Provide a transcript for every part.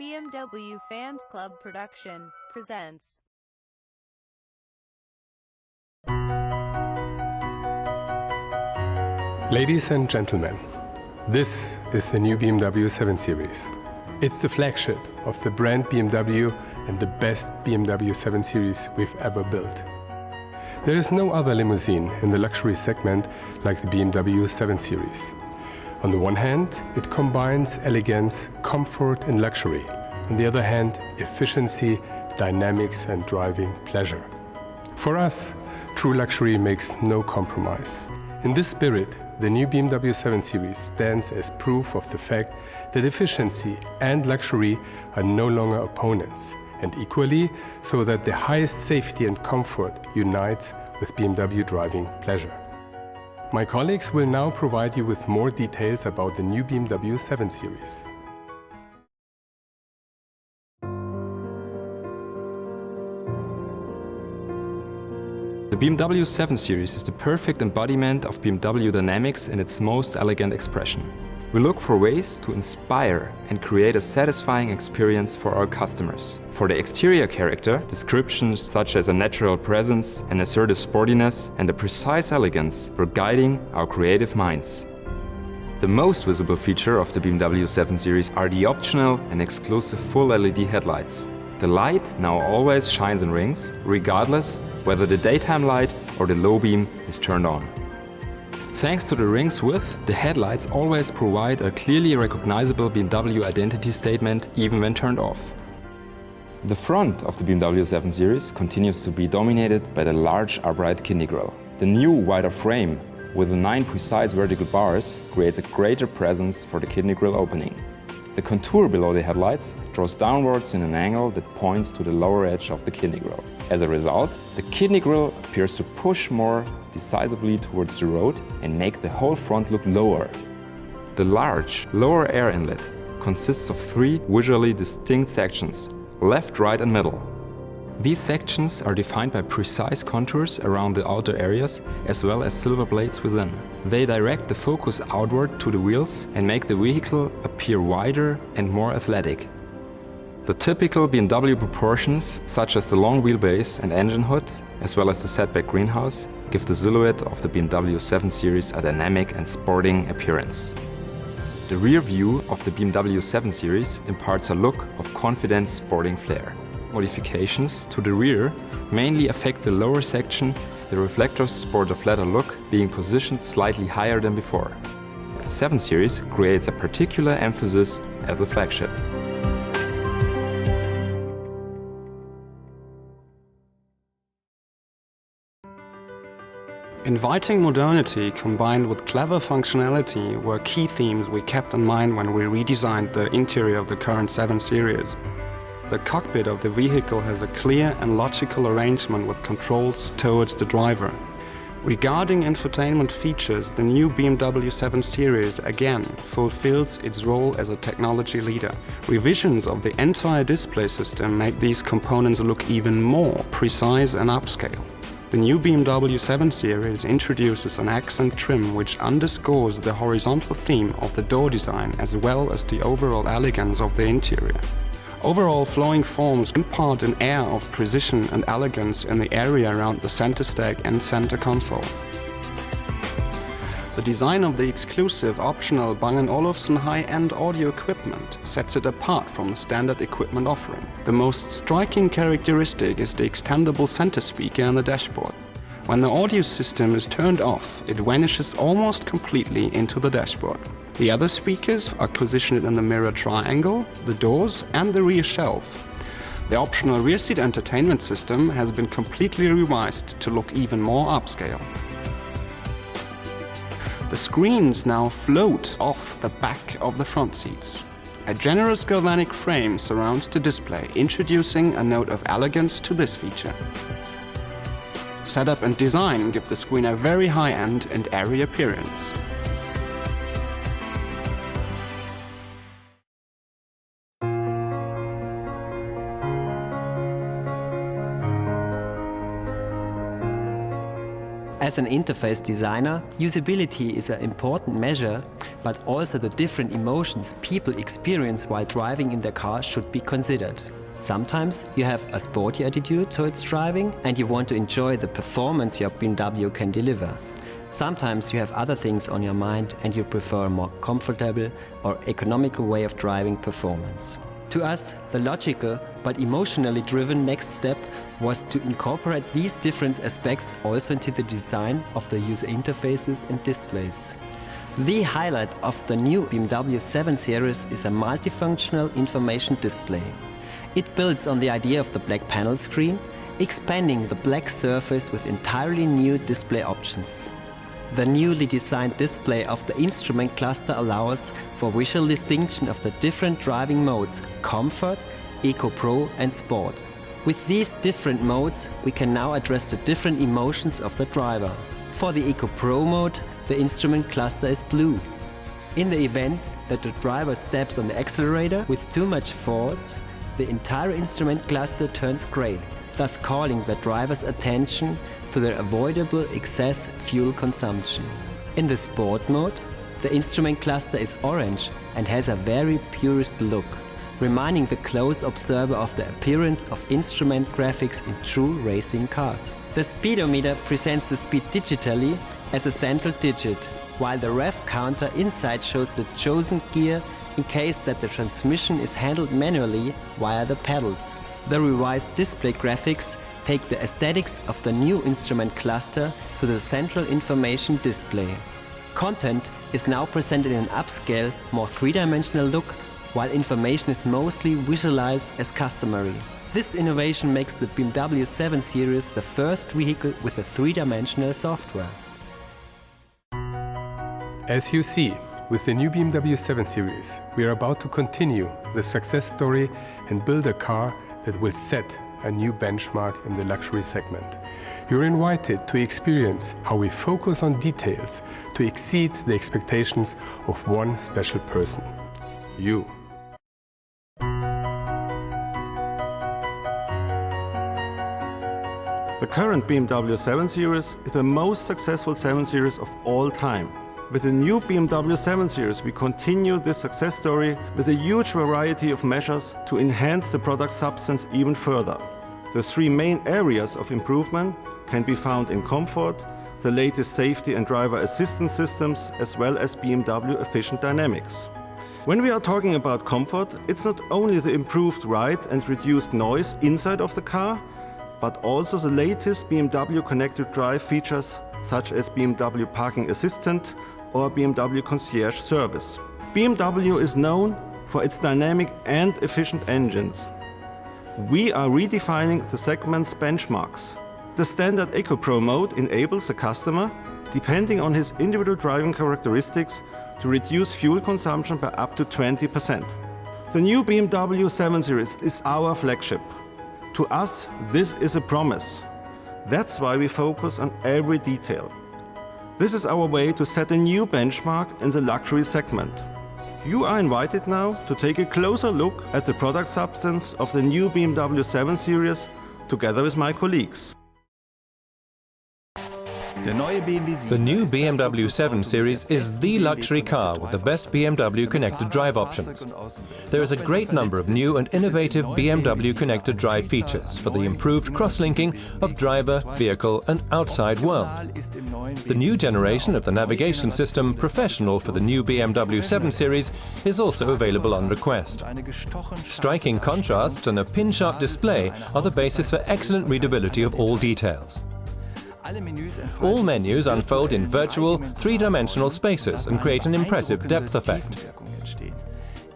BMW Fans Club Production presents. Ladies and gentlemen, this is the new BMW 7 Series. It's the flagship of the brand BMW and the best BMW 7 Series we've ever built. There is no other limousine in the luxury segment like the BMW 7 Series. On the one hand, it combines elegance, comfort and luxury. On the other hand, efficiency, dynamics and driving pleasure. For us, true luxury makes no compromise. In this spirit, the new BMW 7 Series stands as proof of the fact that efficiency and luxury are no longer opponents, and equally so that the highest safety and comfort unites with BMW driving pleasure. My colleagues will now provide you with more details about the new BMW 7 Series. The BMW 7 Series is the perfect embodiment of BMW dynamics in its most elegant expression. We look for ways to inspire and create a satisfying experience for our customers. For the exterior character, descriptions such as a natural presence, an assertive sportiness, and a precise elegance were guiding our creative minds. The most visible feature of the BMW 7 Series are the optional and exclusive full LED headlights. The light now always shines in rings, regardless whether the daytime light or the low beam is turned on. Thanks to the ring's width, the headlights always provide a clearly recognizable BMW identity statement even when turned off. The front of the BMW 7 Series continues to be dominated by the large upright kidney grille. The new wider frame with the 9 precise vertical bars creates a greater presence for the kidney grille opening. The contour below the headlights draws downwards in an angle that points to the lower edge of the kidney grille. As a result, the kidney grille appears to push more decisively towards the road and make the whole front look lower. The large lower air inlet consists of 3 visually distinct sections, left, right and middle. These sections are defined by precise contours around the outer areas as well as silver blades within. They direct the focus outward to the wheels and make the vehicle appear wider and more athletic. The typical BMW proportions, such as the long wheelbase and engine hood, as well as the setback greenhouse, give the silhouette of the BMW 7 Series a dynamic and sporting appearance. The rear view of the BMW 7 Series imparts a look of confident sporting flair. Modifications to the rear mainly affect the lower section. The reflectors sport a flatter look, being positioned slightly higher than before. The 7 Series creates a particular emphasis as a flagship. Inviting modernity combined with clever functionality were key themes we kept in mind when we redesigned the interior of the current 7 Series. The cockpit of the vehicle has a clear and logical arrangement with controls towards the driver. Regarding infotainment features, the new BMW 7 Series again fulfills its role as a technology leader. Revisions of the entire display system make these components look even more precise and upscale. The new BMW 7 Series introduces an accent trim which underscores the horizontal theme of the door design as well as the overall elegance of the interior. Overall flowing forms impart an air of precision and elegance in the area around the center stack and center console. The design of the exclusive optional Bang & Olufsen high-end audio equipment sets it apart from the standard equipment offering. The most striking characteristic is the extendable center speaker on the dashboard. When the audio system is turned off, it vanishes almost completely into the dashboard. The other speakers are positioned in the mirror triangle, the doors and the rear shelf. The optional rear seat entertainment system has been completely revised to look even more upscale. The screens now float off the back of the front seats. A generous galvanic frame surrounds the display, introducing a note of elegance to this feature. Setup and design give the screen a very high-end and airy appearance. As an interface designer, usability is an important measure, but also the different emotions people experience while driving in their car should be considered. Sometimes you have a sporty attitude towards driving and you want to enjoy the performance your BMW can deliver. Sometimes you have other things on your mind and you prefer a more comfortable or economical way of driving performance. To us, the logical but emotionally driven next step was to incorporate these different aspects also into the design of the user interfaces and displays. The highlight of the new BMW 7 Series is a multifunctional information display. It builds on the idea of the black panel screen, expanding the black surface with entirely new display options. The newly designed display of the instrument cluster allows for visual distinction of the different driving modes: Comfort, Eco Pro and Sport. With these different modes, we can now address the different emotions of the driver. For the Eco Pro mode, the instrument cluster is blue. In the event that the driver steps on the accelerator with too much force, the entire instrument cluster turns grey, thus calling the driver's attention to the avoidable excess fuel consumption. In the Sport mode, the instrument cluster is orange and has a very purist look, reminding the close observer of the appearance of instrument graphics in true racing cars. The speedometer presents the speed digitally as a central digit, while the rev counter inside shows the chosen gear in case that the transmission is handled manually via the pedals. The revised display graphics take the aesthetics of the new instrument cluster to the central information display. Content is now presented in an upscale, more three-dimensional look, while information is mostly visualized as customary. This innovation makes the BMW 7 Series the first vehicle with a three-dimensional software. As you see, with the new BMW 7 Series, we are about to continue the success story and build a car that will set a new benchmark in the luxury segment. You're invited to experience how we focus on details to exceed the expectations of one special person: you. The current BMW 7 Series is the most successful 7 Series of all time. With the new BMW 7 Series, we continue this success story with a huge variety of measures to enhance the product substance even further. The three main areas of improvement can be found in comfort, the latest safety and driver assistance systems, as well as BMW efficient dynamics. When we are talking about comfort, it's not only the improved ride and reduced noise inside of the car, but also the latest BMW connected drive features such as BMW Parking Assistant or BMW Concierge Service. BMW is known for its dynamic and efficient engines. We are redefining the segment's benchmarks. The standard Eco Pro mode enables the customer, depending on his individual driving characteristics, to reduce fuel consumption by up to 20%. The new BMW 7 Series is our flagship. To us, this is a promise. That's why we focus on every detail. This is our way to set a new benchmark in the luxury segment. You are invited now to take a closer look at the product substance of the new BMW 7 Series together with my colleagues. The new BMW 7 Series is the luxury car with the best BMW connected drive options. There is a great number of new and innovative BMW connected drive features for the improved cross-linking of driver, vehicle and outside world. The new generation of the navigation system, Professional, for the new BMW 7 Series is also available on request. Striking contrasts and a pin-sharp display are the basis for excellent readability of all details. All menus unfold in virtual, three-dimensional spaces and create an impressive depth effect.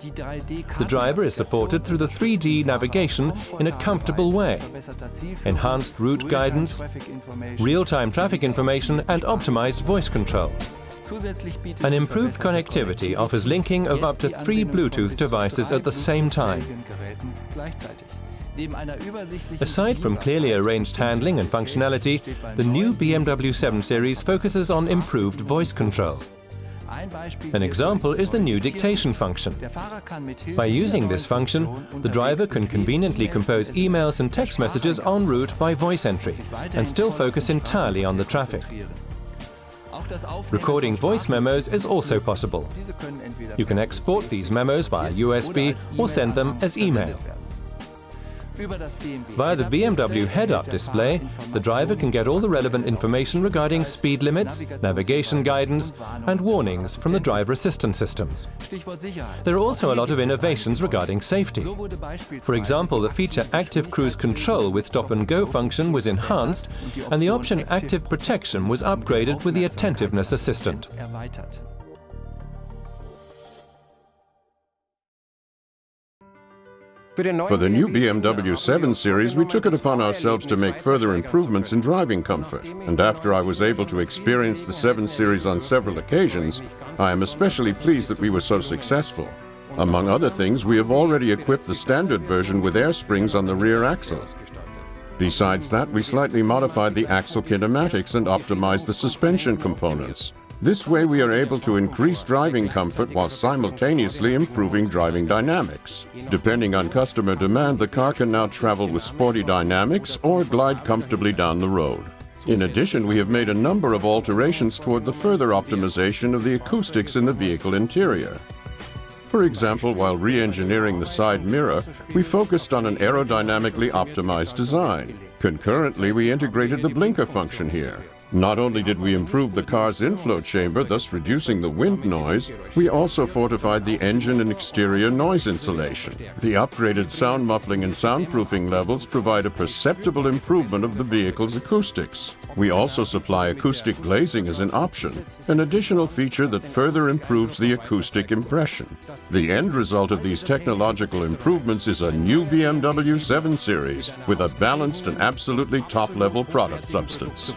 The driver is supported through the 3D navigation in a comfortable way, enhanced route guidance, real-time traffic information and optimized voice control. An improved connectivity offers linking of up to 3 Bluetooth devices at the same time. Aside from clearly arranged handling and functionality, the new BMW 7 Series focuses on improved voice control. An example is the new dictation function. By using this function, the driver can conveniently compose emails and text messages en route by voice entry and still focus entirely on the traffic. Recording voice memos is also possible. You can export these memos via USB or send them as email. Via the BMW head-up display, the driver can get all the relevant information regarding speed limits, navigation guidance, and warnings from the driver assistance systems. There are also a lot of innovations regarding safety. For example, the feature Active Cruise Control with Stop-and-Go function was enhanced, and the option Active Protection was upgraded with the Attentiveness Assistant. For the new BMW 7 Series, we took it upon ourselves to make further improvements in driving comfort. And after I was able to experience the 7 Series on several occasions, I am especially pleased that we were so successful. Among other things, we have already equipped the standard version with air springs on the rear axle. Besides that, we slightly modified the axle kinematics and optimized the suspension components. This way we are able to increase driving comfort while simultaneously improving driving dynamics. Depending on customer demand, the car can now travel with sporty dynamics or glide comfortably down the road. In addition, we have made a number of alterations toward the further optimization of the acoustics in the vehicle interior. For example, while re-engineering the side mirror, we focused on an aerodynamically optimized design. Concurrently, we integrated the blinker function here. Not only did we improve the car's inflow chamber, thus reducing the wind noise, we also fortified the engine and exterior noise insulation. The upgraded sound muffling and soundproofing levels provide a perceptible improvement of the vehicle's acoustics. We also supply acoustic glazing as an option, an additional feature that further improves the acoustic impression. The end result of these technological improvements is a new BMW 7 Series with a balanced and absolutely top-level product substance.